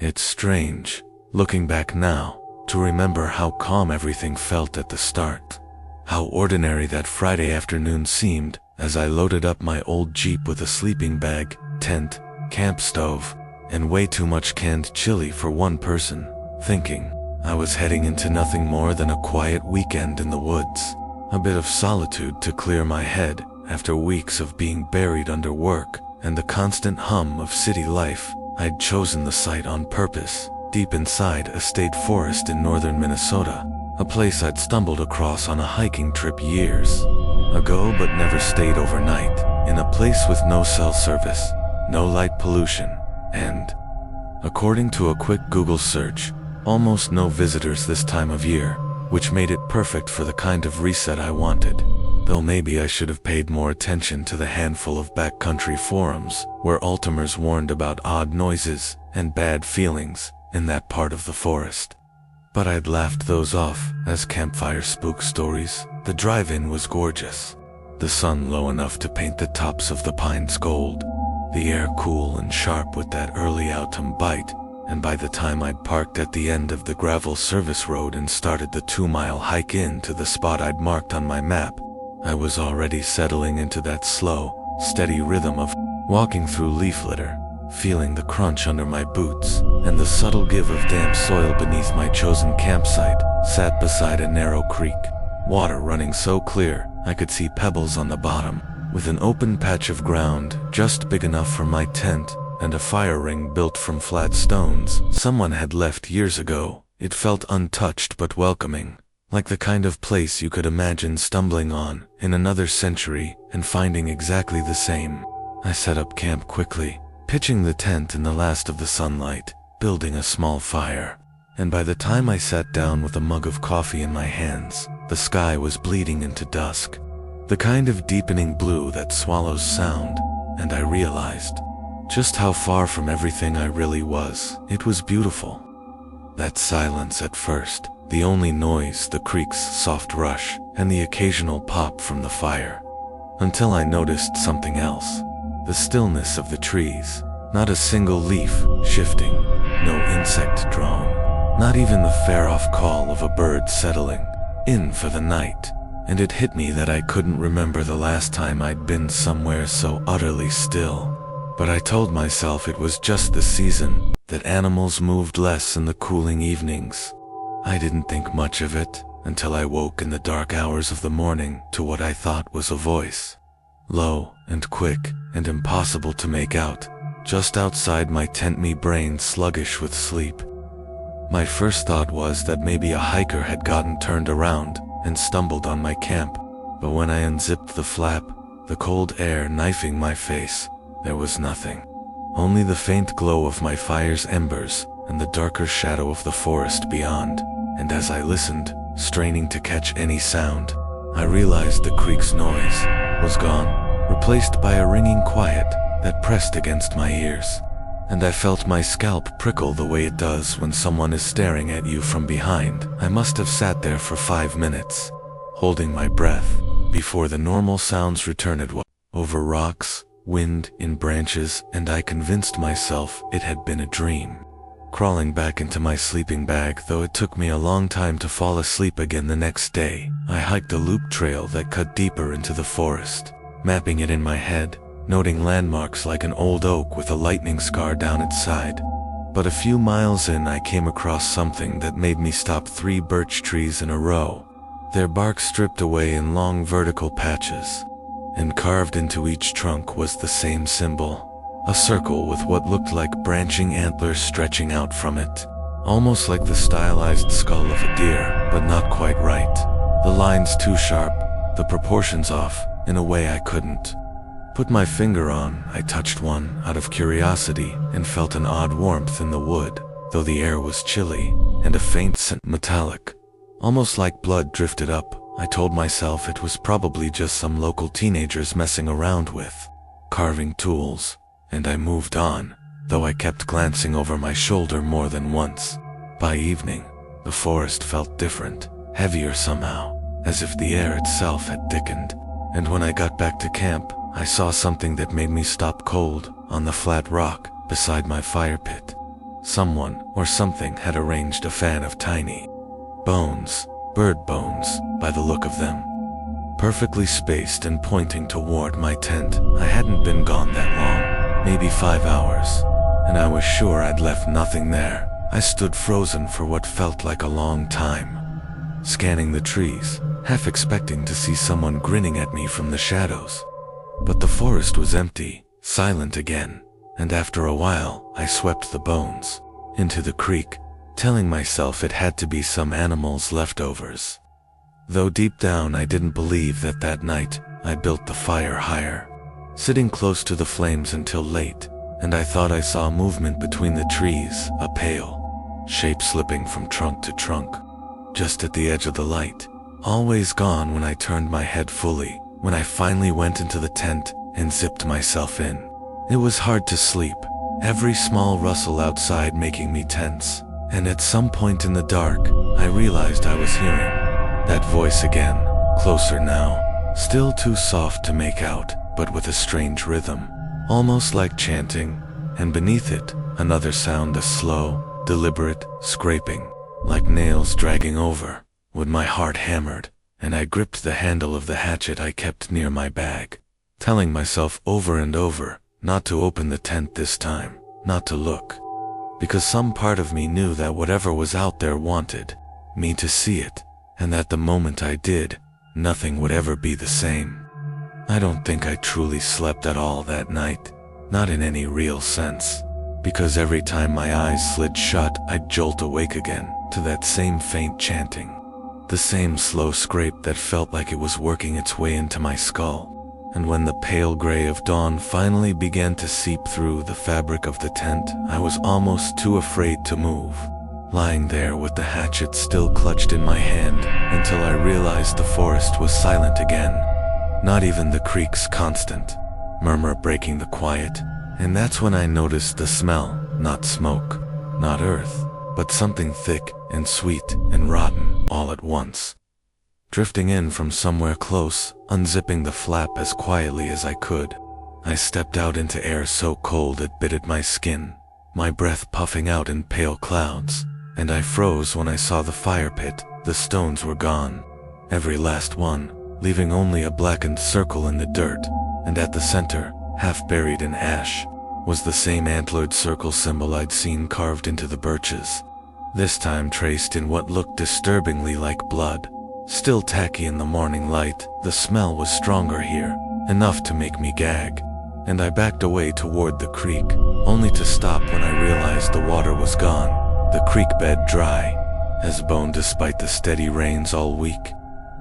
It's strange, looking back now, to remember how calm everything felt at the start. How ordinary that Friday afternoon seemed as I loaded up my old Jeep with a sleeping bag, tent, camp stove, and way too much canned chili for one person, thinking I was heading into nothing more than a quiet weekend in the woods. A bit of solitude to clear my head after weeks of being buried under work and the constant hum of city life. I'd chosen the site on purpose, deep inside a state forest in northern Minnesota, a place I'd stumbled across on a hiking trip years ago but never stayed overnight, in a place with no cell service, no light pollution, and, according to a quick Google search, almost no visitors this time of year, which made it perfect for the kind of reset I wanted. Though maybe I should have paid more attention to the handful of backcountry forums where Altamers warned about odd noises and bad feelings in that part of the forest. But I'd laughed those off as campfire spook stories. The drive-in was gorgeous. The sun low enough to paint the tops of the pines gold. The air cool and sharp with that early autumn bite. And by the time I'd parked at the end of the gravel service road and started the 2-mile hike in to the spot I'd marked on my map, I was already settling into that slow, steady rhythm of walking through leaf litter, feeling the crunch under my boots, and the subtle give of damp soil beneath my chosen campsite. Sat beside a narrow creek, water running so clear I could see pebbles on the bottom, with an open patch of ground just big enough for my tent, and a fire ring built from flat stones someone had left years ago. It felt untouched but welcoming, like the kind of place you could imagine stumbling on in another century and finding exactly the same. I set up camp quickly, pitching the tent in the last of the sunlight, building a small fire. And by the time I sat down with a mug of coffee in my hands, the sky was bleeding into dusk, the kind of deepening blue that swallows sound, and I realized just how far from everything I really was. It was beautiful. That silence at first, the only noise, the creek's soft rush, and the occasional pop from the fire. Until I noticed something else. The stillness of the trees. Not a single leaf shifting, no insect drone, not even the far-off call of a bird settling in for the night. And it hit me that I couldn't remember the last time I'd been somewhere so utterly still. But I told myself it was just the season, that animals moved less in the cooling evenings. I didn't think much of it until I woke in the dark hours of the morning to what I thought was a voice. Low and quick and impossible to make out, just outside my tent, me brain sluggish with sleep. My first thought was that maybe a hiker had gotten turned around and stumbled on my camp, but when I unzipped the flap, the cold air knifing my face, there was nothing. Only the faint glow of my fire's embers and the darker shadow of the forest beyond. And as I listened, straining to catch any sound, I realized the creek's noise was gone, replaced by a ringing quiet that pressed against my ears. And I felt my scalp prickle the way it does when someone is staring at you from behind. I must have sat there for 5 minutes, holding my breath, before the normal sounds returned. Over rocks, wind in branches, and I convinced myself it had been a dream. Crawling back into my sleeping bag, though it took me a long time to fall asleep again the next day, I hiked a loop trail that cut deeper into the forest, mapping it in my head, noting landmarks like an old oak with a lightning scar down its side. But a few miles in, I came across something that made me stop 3 birch trees in a row, their bark stripped away in long vertical patches. And carved into each trunk was the same symbol, a circle with what looked like branching antlers stretching out from it, almost like the stylized skull of a deer, but not quite right. The lines too sharp, the proportions off, in a way I couldn't put my finger on. I touched one out of curiosity and felt an odd warmth in the wood, though the air was chilly, and a faint scent, metallic, almost like blood, drifted up. I told myself it was probably just some local teenagers messing around with carving tools, and I moved on, though I kept glancing over my shoulder more than once. By evening, the forest felt different, heavier somehow, as if the air itself had thickened. And when I got back to camp, I saw something that made me stop cold on the flat rock beside my fire pit. Someone or something had arranged a fan of tiny bones, bird bones, by the look of them, perfectly spaced and pointing toward my tent. I hadn't been gone that long, maybe 5 hours, and I was sure I'd left nothing there. I stood frozen for what felt like a long time, scanning the trees, half expecting to see someone grinning at me from the shadows. But the forest was empty, silent again, and after a while, I swept the bones into the creek, telling myself it had to be some animal's leftovers. Though deep down I didn't believe that night, I built the fire higher, sitting close to the flames until late, and I thought I saw movement between the trees, a pale shape slipping from trunk to trunk, just at the edge of the light, always gone when I turned my head fully. When I finally went into the tent and zipped myself in, it was hard to sleep, every small rustle outside making me tense, and at some point in the dark, I realized I was hearing that voice again, closer now, still too soft to make out, but with a strange rhythm, almost like chanting, and beneath it, another sound, a slow, deliberate scraping, like nails dragging over. When my heart hammered, and I gripped the handle of the hatchet I kept near my bag, telling myself over and over not to open the tent this time, not to look, because some part of me knew that whatever was out there wanted me to see it, and that the moment I did, nothing would ever be the same. I don't think I truly slept at all that night, not in any real sense, because every time my eyes slid shut, I'd jolt awake again to that same faint chanting, the same slow scrape that felt like it was working its way into my skull. And when the pale gray of dawn finally began to seep through the fabric of the tent, I was almost too afraid to move, lying there with the hatchet still clutched in my hand, until I realized the forest was silent again, not even the creek's constant murmur breaking the quiet. And that's when I noticed the smell, not smoke, not earth, but something thick and sweet and rotten all at once, drifting in from somewhere close. Unzipping the flap as quietly as I could, I stepped out into air so cold it bit at my skin, my breath puffing out in pale clouds, and I froze when I saw the fire pit. The stones were gone, every last one, leaving only a blackened circle in the dirt, and at the center, half buried in ash, was the same antlered circle symbol I'd seen carved into the birches, this time traced in what looked disturbingly like blood. Still tacky in the morning light, the smell was stronger here, enough to make me gag, and I backed away toward the creek, only to stop when I realized the water was gone, the creek bed dry as bone despite the steady rains all week.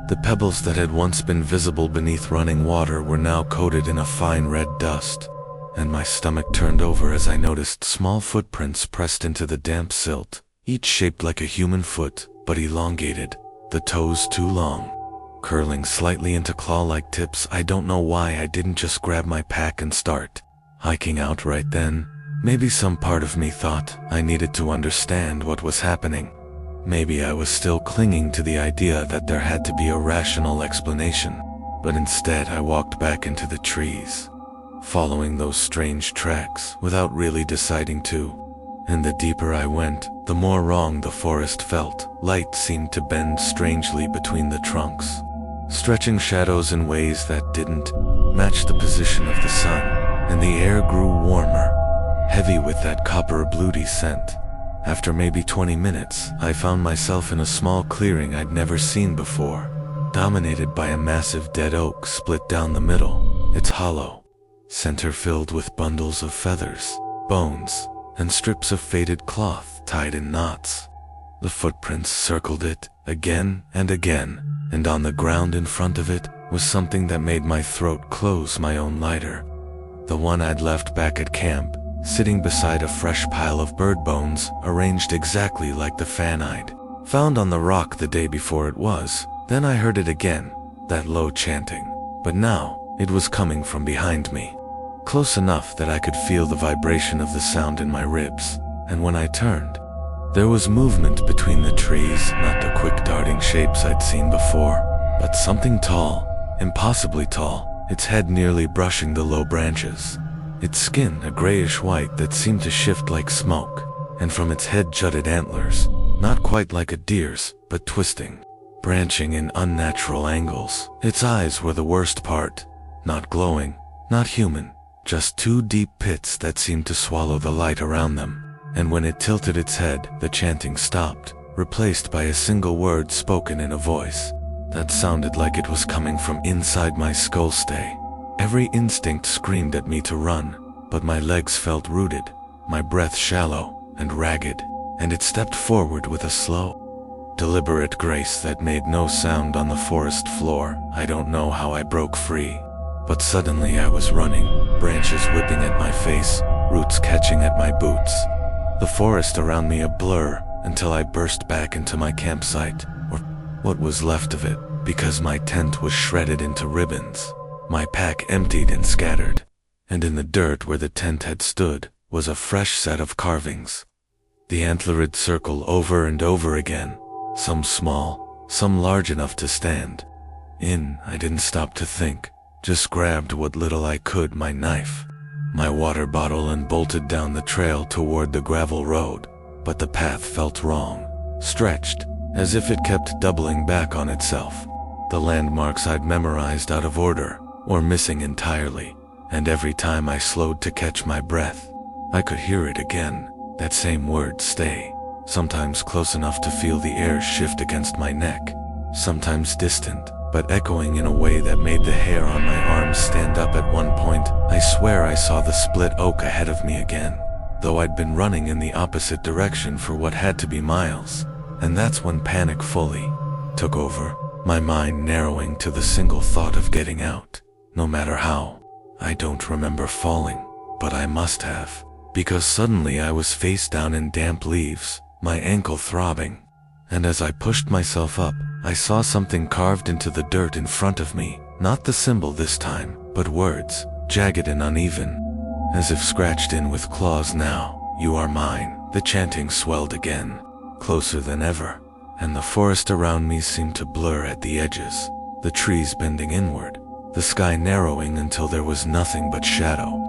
The pebbles that had once been visible beneath running water were now coated in a fine red dust, and my stomach turned over as I noticed small footprints pressed into the damp silt, each shaped like a human foot, but elongated, the toes too long, curling slightly into claw-like tips. I don't know why I didn't just grab my pack and start hiking out right then. Maybe some part of me thought I needed to understand what was happening. Maybe I was still clinging to the idea that there had to be a rational explanation, but instead I walked back into the trees, following those strange tracks without really deciding to. And the deeper I went, the more wrong the forest felt. Light seemed to bend strangely between the trunks, stretching shadows in ways that didn't match the position of the sun, and the air grew warmer, heavy with that copper-bluety scent. After maybe 20 minutes, I found myself in a small clearing I'd never seen before, dominated by a massive dead oak split down the middle, its hollow center filled with bundles of feathers, bones, and strips of faded cloth tied in knots. The footprints circled it again and again, and on the ground in front of it was something that made my throat close, my own lighter, the one I'd left back at camp, sitting beside a fresh pile of bird bones arranged exactly like the fan I'd found on the rock the day before. It was. Then I heard it again, that low chanting, but now it was coming from behind me, close enough that I could feel the vibration of the sound in my ribs. And when I turned, there was movement between the trees, not the quick darting shapes I'd seen before, but something tall, impossibly tall, its head nearly brushing the low branches, its skin a grayish white that seemed to shift like smoke, and from its head jutted antlers, not quite like a deer's, but twisting, branching in unnatural angles. Its eyes were the worst part, not glowing, not human, just two deep pits that seemed to swallow the light around them. And when it tilted its head, the chanting stopped, replaced by a single word spoken in a voice that sounded like it was coming from inside my skull stay. Every instinct screamed at me to run, but my legs felt rooted, my breath shallow and ragged, and it stepped forward with a slow, deliberate grace that made no sound on the forest floor. I don't know how I broke free, but suddenly I was running, branches whipping at my face, roots catching at my boots. The forest around me a blur, until I burst back into my campsite, or what was left of it, because my tent was shredded into ribbons, my pack emptied and scattered, and in the dirt where the tent had stood was a fresh set of carvings. The antlered circle over and over again, some small, some large enough to stand in. I didn't stop to think, just grabbed what little I could, my knife, my water bottle, and bolted down the trail toward the gravel road. But the path felt wrong, stretched, as if it kept doubling back on itself. The landmarks I'd memorized out of order, or missing entirely, and every time I slowed to catch my breath, I could hear it again, that same word, stay, sometimes close enough to feel the air shift against my neck, sometimes distant, but echoing in a way that made the hair on my arms stand up. At one point, I swear I saw the split oak ahead of me again, though I'd been running in the opposite direction for what had to be miles. And that's when panic fully took over, my mind narrowing to the single thought of getting out, no matter how. I don't remember falling, but I must have, because suddenly I was face down in damp leaves, my ankle throbbing. And as I pushed myself up, I saw something carved into the dirt in front of me, not the symbol this time, but words, jagged and uneven, as if scratched in with claws. Now, you are mine. The chanting swelled again, closer than ever, and the forest around me seemed to blur at the edges, the trees bending inward, the sky narrowing until there was nothing but shadow.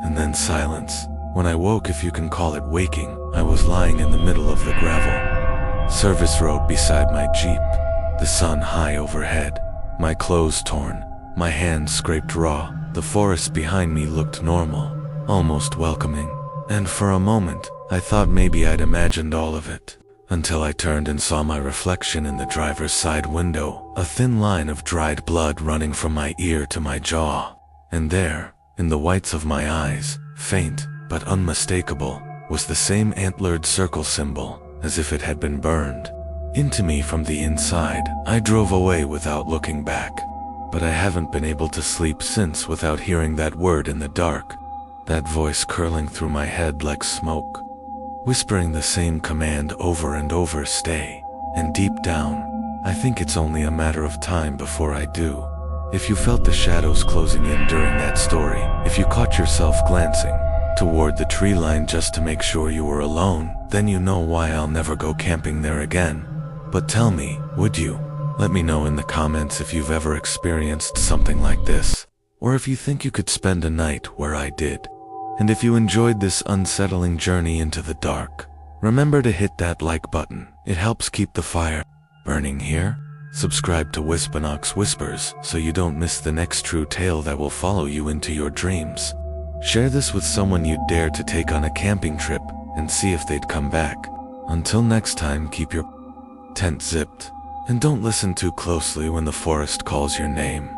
And then silence. When I woke, if you can call it waking, I was lying in the middle of the gravel service road beside my Jeep, the sun high overhead, my clothes torn, my hands scraped raw. The forest behind me looked normal, almost welcoming, and for a moment, I thought maybe I'd imagined all of it, until I turned and saw my reflection in the driver's side window, a thin line of dried blood running from my ear to my jaw. And there, in the whites of my eyes, faint but unmistakable, was the same antlered circle symbol, as if it had been burned into me from the inside. I drove away without looking back, but I haven't been able to sleep since without hearing that word in the dark, that voice curling through my head like smoke, whispering the same command over and over, stay. And deep down, I think it's only a matter of time before I do. If you felt the shadows closing in during that story, if you caught yourself glancing toward the tree line just to make sure you were alone, then you know why I'll never go camping there again. But tell me, would you? Let me know in the comments if you've ever experienced something like this, or if you think you could spend a night where I did. And if you enjoyed this unsettling journey into the dark, remember to hit that like button. It helps keep the fire burning here. Subscribe to Wispinox Whispers so you don't miss the next true tale that will follow you into your dreams. Share this with someone you'd dare to take on a camping trip and see if they'd come back. Until next time, keep your tent zipped and don't listen too closely when the forest calls your name.